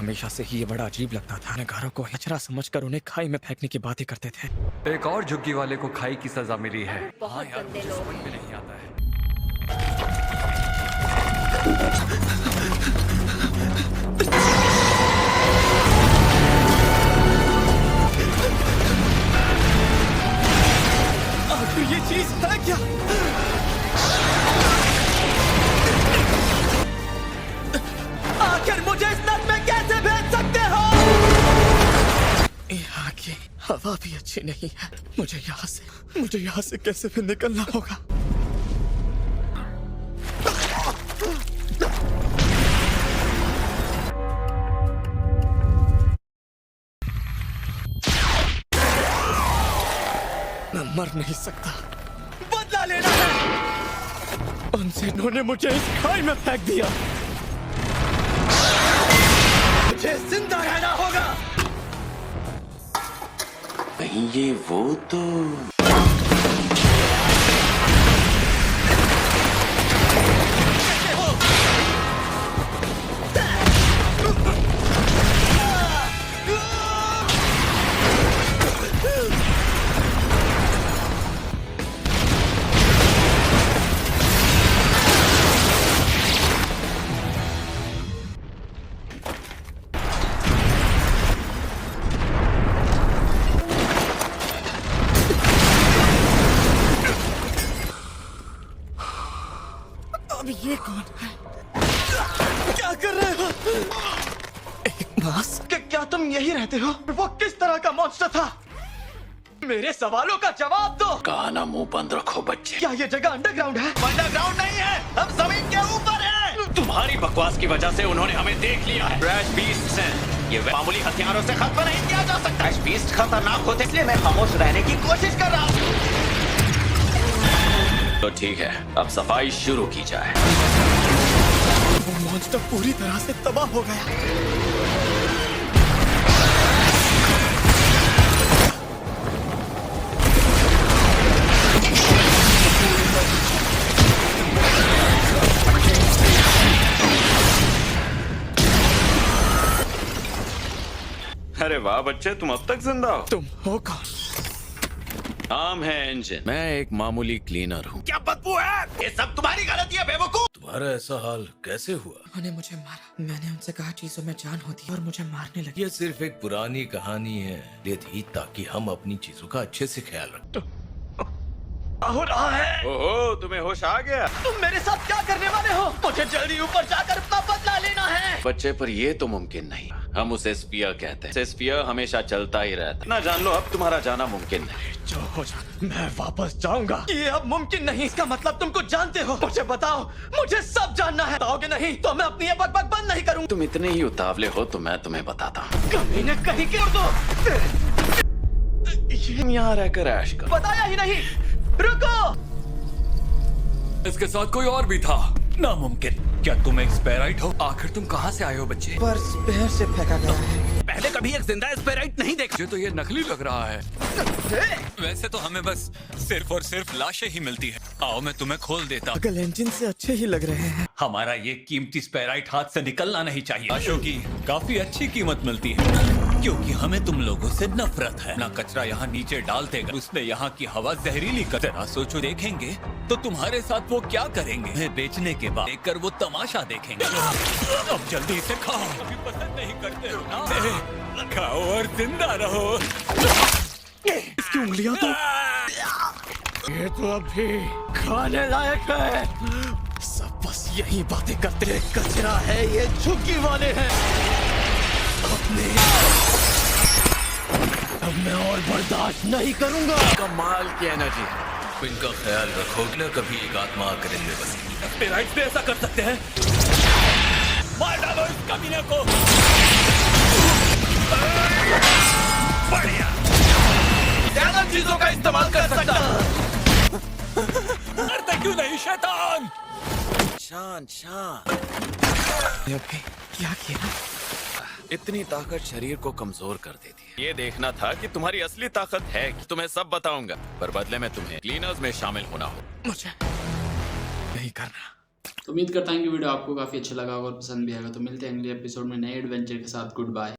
हमेशा से ही ये बड़ा अजीब लगता था। गुनहगारों को कचरा समझकर उन्हें खाई में फेंकने की बातें करते थे। एक और झुग्गी वाले को खाई की सजा मिली है। बहुत गंदे लोग समझ में हैं। नहीं आता है। आखिर ये चीज है क्या? आखिर मुझे इस नद में कैसे भेज सकते हो? यहाँ की हवा भी अच्छी नहीं है। मुझे यहाँ से कैसे भी निकलना होगा। मैं मर नहीं सकता। बदला लेना है। उन जिन्होंने ने मुझे इस खाई में फेंक दिया। मुझे जिंदा रहना होगा। नहीं ये वो तो अब ये कौन है? क्या कर रहे हो? एक मास्क? क्या तुम यही रहते हो? वो किस तरह का मॉन्स्टर था? मेरे सवालों का जवाब दो। कहा ना मुंह बंद रखो बच्चे। क्या ये जगह अंडरग्राउंड है? अंडरग्राउंड नहीं है, हम जमीन के ऊपर हैं। तुम्हारी बकवास की वजह से उन्होंने हमें देख लिया है। क्रैश बीस्ट हैं। ये मामूली हथियारों से खत्म नहीं किया जा सकता। क्रैश बीस्ट खतरनाक होते इसलिए मैं खामोश रहने की कोशिश कर रहा हूँ। तो ठीक है, अब सफाई शुरू की जाए। वो मॉन्स्टर पूरी तरह से तबाह हो गया। अरे वाह बच्चे, तुम अब तक जिंदा हो। तुम हो कौन? नाम है इंजन। मैं एक मामूली क्लीनर हूँ। क्या बदबू है? ये सब तुम्हारी गलती है बेवकूफ। तुम्हारा ऐसा हाल कैसे हुआ? उन्होंने मुझे मारा। मैंने उनसे कहा चीजों में जान होती है और मुझे मारने लगे। ये सिर्फ एक पुरानी कहानी है, ये थी ताकि हम अपनी चीजों का अच्छे से ख्याल रखें। हो रहा है। ओहो, तुम्हें होश आ गया। तुम मेरे साथ क्या करने वाले हो? मुझे जल्दी ऊपर जाकर अपना बदला लेना है। बच्चे, पर ये तो मुमकिन नहीं। हम उसे स्पीयर कहते हैं। स्पीयर हमेशा चलता ही रहता है। ना जान लो, अब तुम्हारा जाना मुमकिन नहीं। जो हो जाए, मैं वापस जाऊंगा। ये अब मुमकिन नहीं। इसका मतलब तुम कुछ जानते हो। मुझे बताओ, मुझे सब जानना है। बताओगे नहीं तो मैं अपनी ये बकबक बंद नहीं करूंगा। तुम इतने ही उतावले हो तो मैं तुम्हें बताता हूँ। कभी न कहीं कर दो। यहाँ रहकर ऐश कर। बताया ही नहीं। रुको। इसके साथ कोई और भी था। नामुमकिन। क्या तुम एक स्पैराइट हो? आखिर तुम कहाँ से आए हो बच्चे? पर पैर से फेंका गया है। पहले कभी एक जिंदा स्पैराइट नहीं देखा। मुझे तो ये नकली लग रहा है। वैसे तो हमें बस सिर्फ और सिर्फ लाशें ही मिलती है। आओ मैं तुम्हें खोल देता। अगल इंजन से अच्छे ही लग रहे हैं। हमारा ये कीमती स्पैराइट हाथ से निकलना नहीं चाहिए। लाशों की काफी अच्छी कीमत मिलती है क्योंकि हमें तुम लोगों से नफरत है। ना कचरा यहाँ नीचे डाल देगा, उसने यहाँ की हवा जहरीली कर। जरा सोचो, देखेंगे तो तुम्हारे साथ वो क्या करेंगे। मैं बेचने के बाद देखकर वो तमाशा देखेंगे। अब जल्दी से खाओ। कभी पसंद नहीं करते हो ना? खाओ और जिंदा रहो। इसकी उंगलियां तो ये तो अभी खाने लायक है। सब बस यही बातें करते हैं। कचरा है, ये झुग्गी वाले हैं। अब मैं और बर्दाश्त नहीं करूंगा। कमाल की एनर्जी। इनका ख्याल रखो न कभी एक आत्मा आकर इनमें बसेगी। स्पैराइट से ऐसा कर सकते हैं। मार डालो इस कमीने को। बढ़िया। ज्यादा चीजों का इस्तेमाल कर सकता। करते क्यों नहीं शैतान? शांत शांत। अभी क्या किया? इतनी ताकत शरीर को कमजोर कर देती है। ये देखना था कि तुम्हारी असली ताकत है कि तुम्हें सब बताऊंगा, पर बदले में तुम्हें क्लीनर्स में शामिल होना हो। मुझे नहीं करना। तो उम्मीद करता हूँ कि वीडियो आपको काफ़ी अच्छा लगा होगा और पसंद भी आएगा। तो मिलते हैं अगले एपिसोड में नए एडवेंचर के साथ। Good bye.